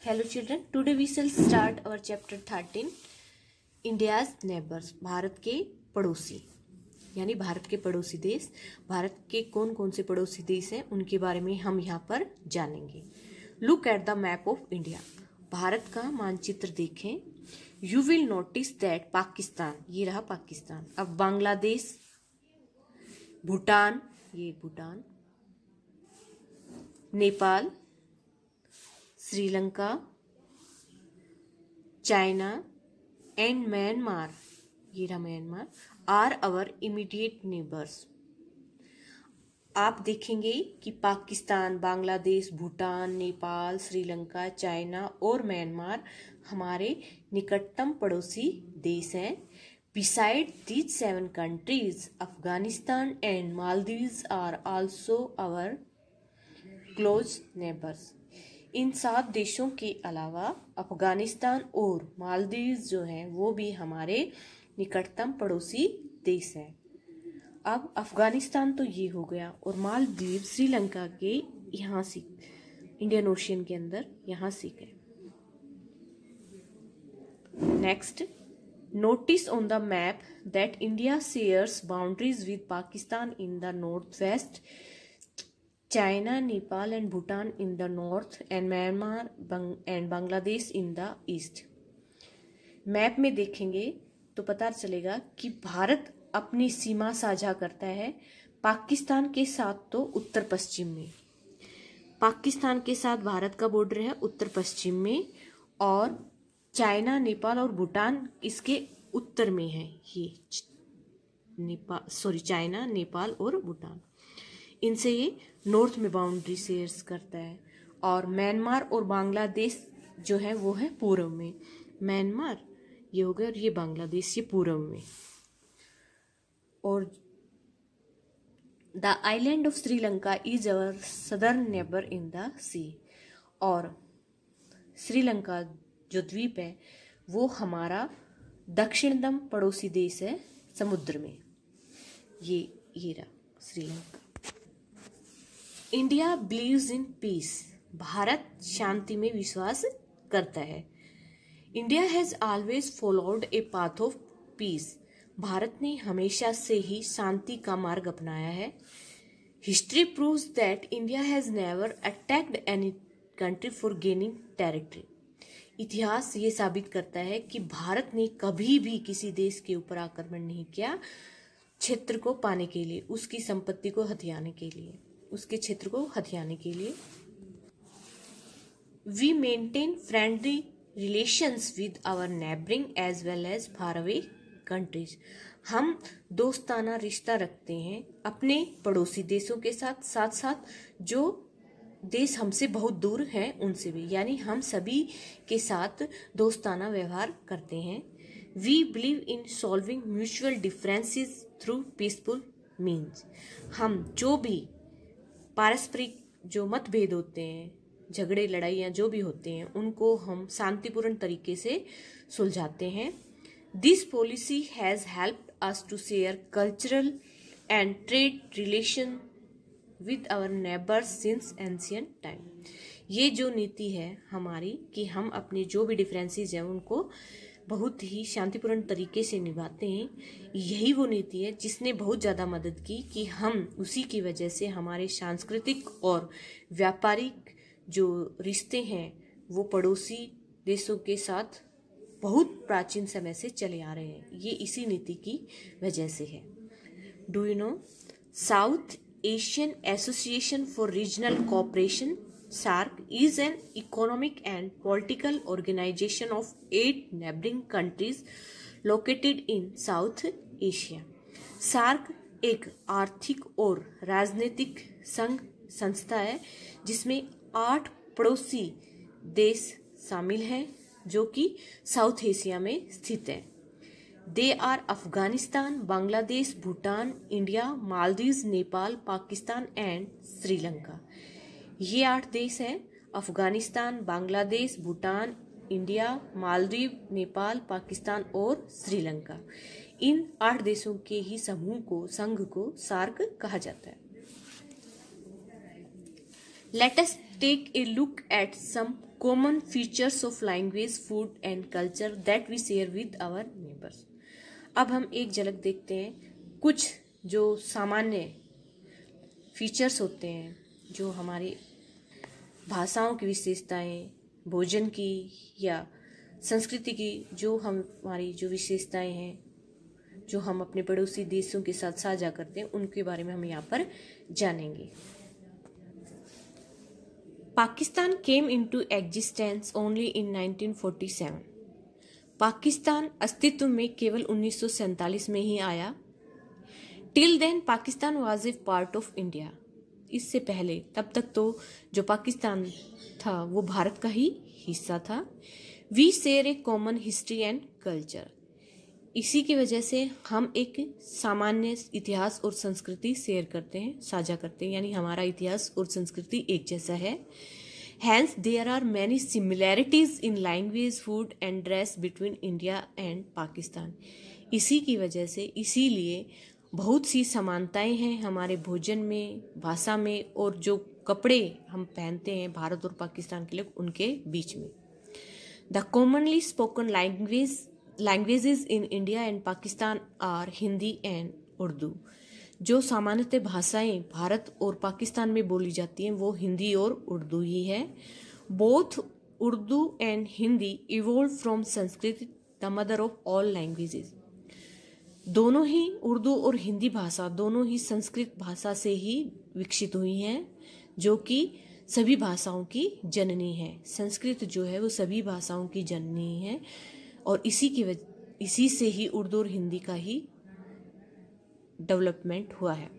Hello children, today we shall start our chapter 13 India's neighbors। Bharat के पड़ोसी यानी भारत के पड़ोसी देश। भारत के कौन कौन से पड़ोसी देश हैं उनके बारे में हम यहाँ पर जानेंगे। Look at the map of India. Bharat का मानचित्र देखें। You will notice that Pakistan, ये रहा पाकिस्तान। अब बांग्लादेश, भूटान, ये Bhutan, Nepal, Sri Lanka, China and Myanmar, ये रहा Myanmar, are our immediate neighbours. आप देखेंगे कि पाकिस्तान, बांग्लादेश, भूटान, नेपाल, श्रीलंका, चाइना और म्यांमार हमारे निकटतम पड़ोसी देश हैं। Beside these 7 countries, Afghanistan and Maldives are also our close neighbours. इन 7 देशों के अलावा अफगानिस्तान और मालदीव जो हैं वो भी हमारे निकटतम पड़ोसी देश हैं। अब अफगानिस्तान तो ये हो गया और मालदीव श्रीलंका के यहाँ से इंडियन ओशियन के अंदर यहाँ से गए। Next, notice on the map that India shares boundaries with Pakistan in the north west, China, Nepal and Bhutan in the north and Myanmar and Bangladesh in the east। Map में देखेंगे तो पता चलेगा कि भारत अपनी सीमा साझा करता है पाकिस्तान के साथ तो उत्तर पश्चिम में। पाकिस्तान के साथ भारत का बॉर्डर है उत्तर पश्चिम में और चाइना, नेपाल और भूटान इसके उत्तर में है। ये चाइना, नेपाल और भूटान, इनसे ये नॉर्थ में बाउंड्री शेयर्स करता है। और म्यांमार और बांग्लादेश जो है वो है पूर्व में। म्यांमार ये हो गया और ये बांग्लादेश ये पूर्व में। और the island of Sri Lanka is our southern neighbour in the sea. और श्रीलंका जो द्वीप है वो हमारा दक्षिणतम पड़ोसी देश है समुद्र में। ये रहा Sri Lanka. India believes in peace. Bharat शांति में विश्वास करता है। India has always followed a path of peace. Bharat ने हमेशा से ही शांति का मार्ग अपनाया है। History proves that India has never attacked any country for gaining territory. इतिहास ये साबित करता है कि भारत ने कभी भी किसी देश के ऊपर आक्रमण नहीं किया क्षेत्र को पाने के लिए, उसकी संपत्ति को हथियाने के लिए, उसके क्षेत्र को हथियाने के लिए। We maintain friendly relations with our neighbouring as well as far away countries. हम दोस्ताना रिश्ता रखते हैं अपने पड़ोसी देशों के साथ, साथ साथ जो देश हमसे बहुत दूर हैं उनसे भी, यानी हम सभी के साथ दोस्ताना व्यवहार करते हैं। We believe in solving mutual differences through peaceful means. हम जो भी पारस्परिक जो मतभेद होते हैं, झगड़े लड़ाइयाँ जो भी होते हैं, उनको हम शांतिपूर्ण तरीके से सुलझाते हैं। This policy has helped us to share cultural and trade relation with our neighbours since ancient time. ये जो नीति है हमारी कि हम अपने जो भी डिफरेंसेस हैं उनको बहुत ही शांतिपूर्ण तरीके से निभाते हैं, यही वो नीति है जिसने बहुत ज़्यादा मदद की कि हम उसी की वजह से हमारे सांस्कृतिक और व्यापारिक जो रिश्ते हैं वो पड़ोसी देशों के साथ बहुत प्राचीन समय से चले आ रहे हैं। ये इसी नीति की वजह से है। Do you know south Asian association for regional cooperation SAARC is an economic and political organization of 8 neighboring countries located in South Asia। SAARC एक आर्थिक और राजनीतिक संस्था है जिसमें 8 पड़ोसी देश शामिल हैं जो कि साउथ एशिया में स्थित है। They are Afghanistan, Bangladesh, Bhutan, India, Maldives, Nepal, Pakistan and Sri Lanka. ये 8 देश हैं, अफगानिस्तान, बांग्लादेश, भूटान, इंडिया, मालदीव, नेपाल, पाकिस्तान और श्रीलंका। इन 8 देशों के ही समूह को, संघ को SAARC कहा जाता है। Let us take a look at some common features of language, food and culture that we share with our neighbors. अब हम एक झलक देखते हैं कुछ जो सामान्य फीचर्स होते हैं, जो हमारी भाषाओं की विशेषताएं, भोजन की या संस्कृति की जो हमारी जो विशेषताएं हैं, जो हम अपने पड़ोसी देशों के साथ साझा करते हैं, उनके बारे में हम यहाँ पर जानेंगे। Pakistan came into existence only in 1947। Pakistan अस्तित्व में केवल 1947 में ही आया। Till then Pakistan was a part of India. इससे पहले तब तक तो जो पाकिस्तान था वो भारत का ही हिस्सा था। We share a common history and culture. इसी की वजह से हम एक सामान्य इतिहास और संस्कृति शेयर करते हैं, साझा करते हैं, यानी हमारा इतिहास और संस्कृति एक जैसा है। Hence there are many similarities in language, food and dress between India and Pakistan. इसी की वजह से, इसीलिए बहुत सी समानताएं हैं हमारे भोजन में, भाषा में, और जो कपड़े हम पहनते हैं भारत और पाकिस्तान के लोग, उनके बीच में। The commonly spoken languages in India and Pakistan are Hindi and Urdu. जो सामान्यतः भाषाएं भारत और पाकिस्तान में बोली जाती हैं वो हिंदी और उर्दू ही है। Both Urdu and Hindi evolve from Sanskrit, the mother of all languages. दोनों ही उर्दू और हिंदी भाषा दोनों ही संस्कृत भाषा से ही विकसित हुई हैं, जो कि सभी भाषाओं की जननी है। संस्कृत जो है वो सभी भाषाओं की जननी है, और इसी से ही उर्दू और हिंदी का ही डेवलपमेंट हुआ है।